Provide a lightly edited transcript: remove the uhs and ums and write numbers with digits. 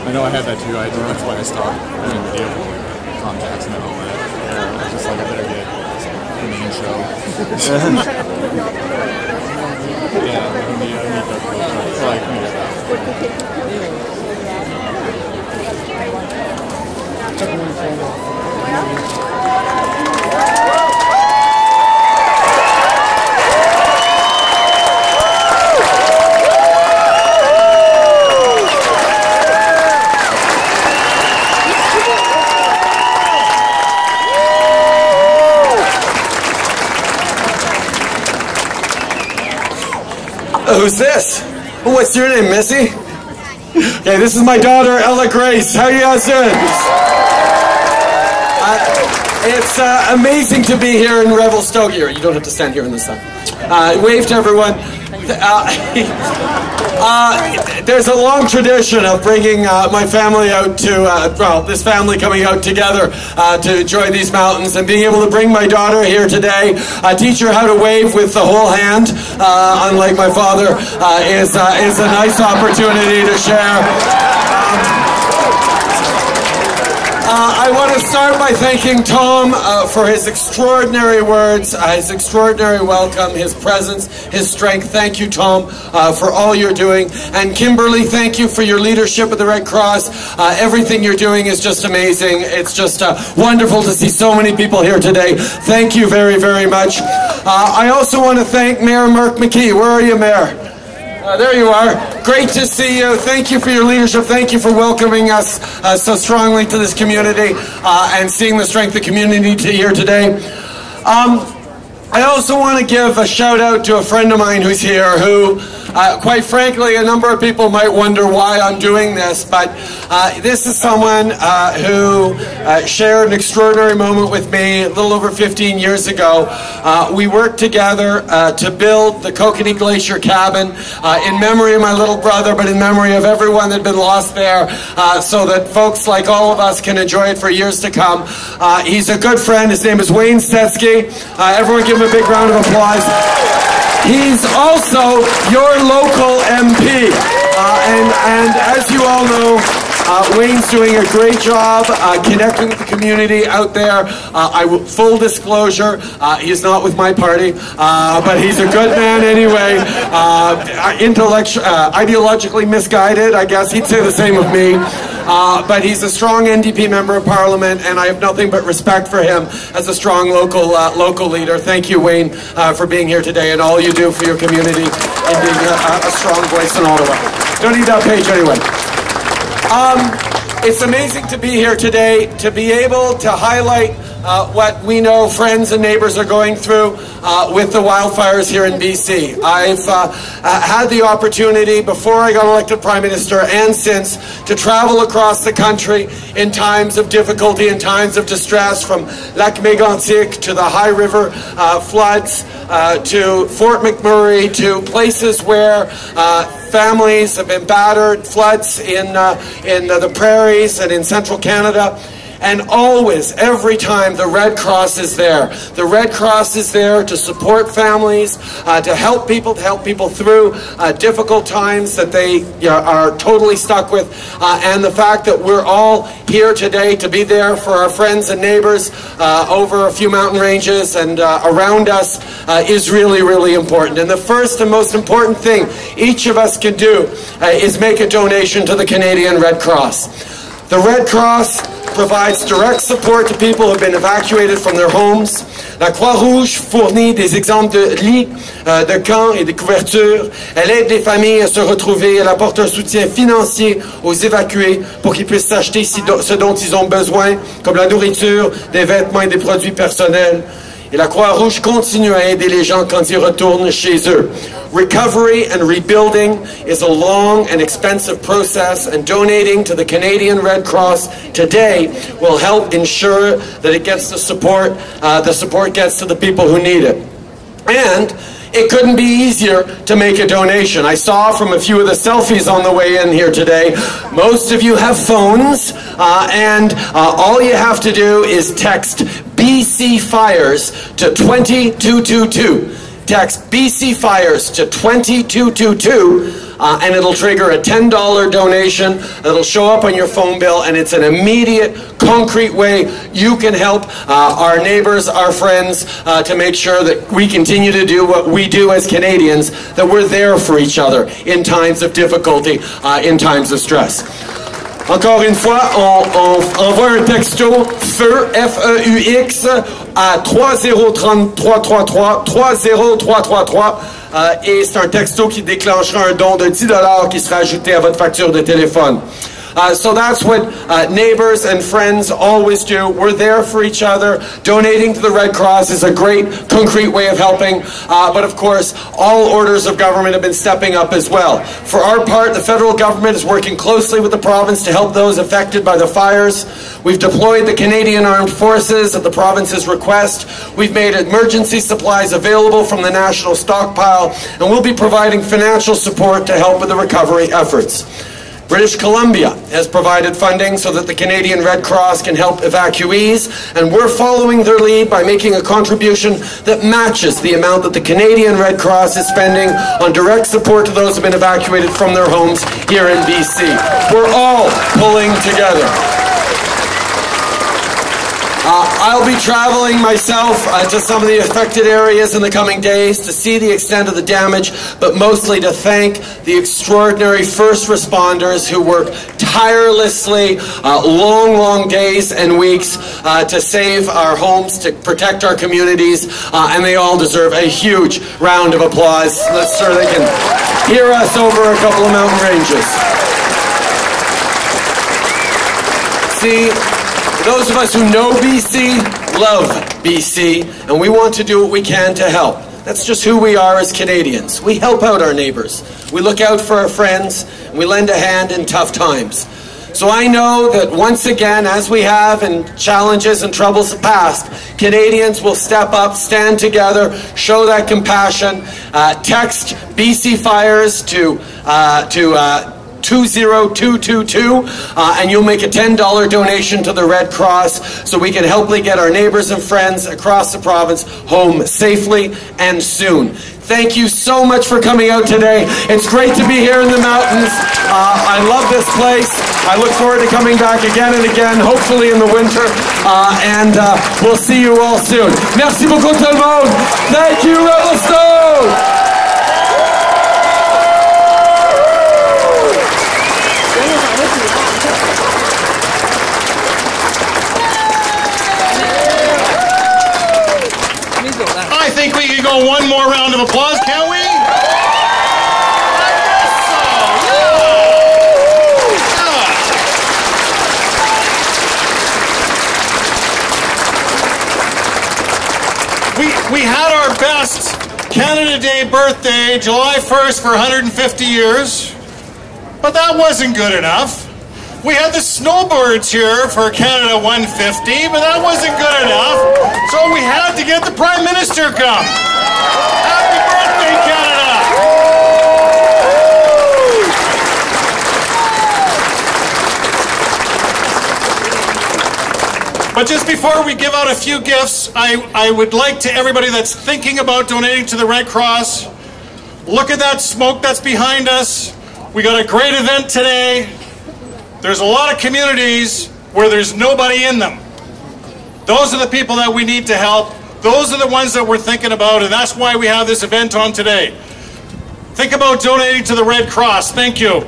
I know I had that too. That's why I stopped doing video for like contacts and all that. I was just like, I better get the main show. Yeah, Who's this? What's your name, Missy? Okay, this is my daughter, Ella Grace. How you guys doing? It's amazing to be here in Revelstoke. Here, you don't have to stand here in the sun. Wave to everyone. There's a long tradition of bringing my family out to, well, this family coming out together to enjoy these mountains, and being able to bring my daughter here today, teach her how to wave with the whole hand, unlike my father, is a nice opportunity to share. I want to start by thanking Tom for his extraordinary words, his extraordinary welcome, his presence, his strength. Thank you, Tom, for all you're doing. And Kimberly, thank you for your leadership at the Red Cross. Everything you're doing is just amazing. It's just wonderful to see so many people here today. Thank you very, very much. I also want to thank Mayor Mark McKee. Where are you, Mayor? There you are. Great to see you. Thank you for your leadership. Thank you for welcoming us so strongly to this community and seeing the strength of the community here today. I also want to give a shout out to a friend of mine who's here who, quite frankly, a number of people might wonder why I'm doing this, but this is someone who shared an extraordinary moment with me a little over 15 years ago. We worked together to build the Kokanee Glacier cabin in memory of my little brother, but in memory of everyone that had been lost there, so that folks like all of us can enjoy it for years to come. He's a good friend. His name is Wayne Stetsky. Everyone give him a big round of applause. He's also your local MP, and as you all know, Wayne's doing a great job connecting with the community out there. Full disclosure, he's not with my party, but he's a good man anyway. Ideologically misguided, I guess he'd say the same of me. But he's a strong NDP member of Parliament, and I have nothing but respect for him as a strong local leader. Thank you, Wayne, for being here today and all you do for your community and being a strong voice in Ottawa. Don't need that page anyway. It's amazing to be here today, to be able to highlight what we know friends and neighbors are going through with the wildfires here in BC. I've had the opportunity before I got elected Prime Minister and since to travel across the country in times of difficulty, in times of distress, from Lac Mégantic to the High River floods, to Fort McMurray, to places where families have been battered, floods in the prairies and in central Canada. And always, every time, the Red Cross is there. The Red Cross is there to support families, to help people through difficult times that they are totally stuck with. And the fact that we're all here today to be there for our friends and neighbors over a few mountain ranges and around us is really, really important. And the first and most important thing each of us can do is make a donation to the Canadian Red Cross. The Red Cross provides direct support to people who have been evacuated from their homes. La Croix-Rouge fournit des exemples de lits, de camps et de couvertures. Elle aide les familles à se retrouver. Elle apporte un soutien financier aux évacués pour qu'ils puissent s'acheter ce dont ils ont besoin, comme la nourriture, des vêtements et des produits personnels. Et la Croix-Rouge continue à aider les gens quand ils retournent chez eux. Recovery and rebuilding is a long and expensive process, and donating to the Canadian Red Cross today will help ensure that it gets the support gets to the people who need it. And it couldn't be easier to make a donation. I saw from a few of the selfies on the way in here today, most of you have phones, and all you have to do is text BC Fires to 20222. text BC Fires to 2222 and it'll trigger a $10 donation. It'll show up on your phone bill, and it's an immediate, concrete way you can help our neighbors, our friends, to make sure that we continue to do what we do as Canadians, that we're there for each other in times of difficulty, in times of stress. Encore une fois, on envoie un texto FEUX, F-E-U-X, à 303333 30333 et c'est un texto qui déclenchera un don de $10 qui sera ajouté à votre facture de téléphone. So that's what neighbors and friends always do. We're there for each other. Donating to the Red Cross is a great, concrete way of helping. But of course, all orders of government have been stepping up as well. For our part, the federal government is working closely with the province to help those affected by the fires. We've deployed the Canadian Armed Forces at the province's request. We've made emergency supplies available from the national stockpile, and we'll be providing financial support to help with the recovery efforts. British Columbia has provided funding so that the Canadian Red Cross can help evacuees, and we're following their lead by making a contribution that matches the amount that the Canadian Red Cross is spending on direct support to those who have been evacuated from their homes here in BC. We're all pulling together. I'll be traveling myself to some of the affected areas in the coming days to see the extent of the damage, but mostly to thank the extraordinary first responders who work tirelessly, long days and weeks to save our homes, to protect our communities, and they all deserve a huge round of applause. Let's sure they can hear us over a couple of mountain ranges. See, those of us who know BC love BC, and we want to do what we can to help. That's just who we are as Canadians. We help out our neighbors. We look out for our friends, and we lend a hand in tough times. So I know that once again, as we have in challenges and troubles of the past, Canadians will step up, stand together, show that compassion. Text BC Fires to 20222 and you'll make a $10 donation to the Red Cross so we can help get our neighbors and friends across the province home safely and soon. Thank you so much for coming out today. It's great to be here in the mountains. I love this place. I look forward to coming back again and again, hopefully in the winter, and we'll see you all soon. Merci beaucoup tout le monde. Thank you, Revelstoke. I think we can go one more round of applause, can we? I guess so, yeah. We had our best Canada Day birthday, July 1st, for 150 years, but that wasn't good enough. We had the snowbirds here for Canada 150, but that wasn't good enough. So we had to get the Prime Minister come. Happy birthday, Canada! But just before we give out a few gifts, I would like to everybody that's thinking about donating to the Red Cross, look at that smoke that's behind us. We got a great event today. There's a lot of communities where there's nobody in them. Those are the people that we need to help. Those are the ones that we're thinking about, and that's why we have this event on today. Think about donating to the Red Cross. Thank you.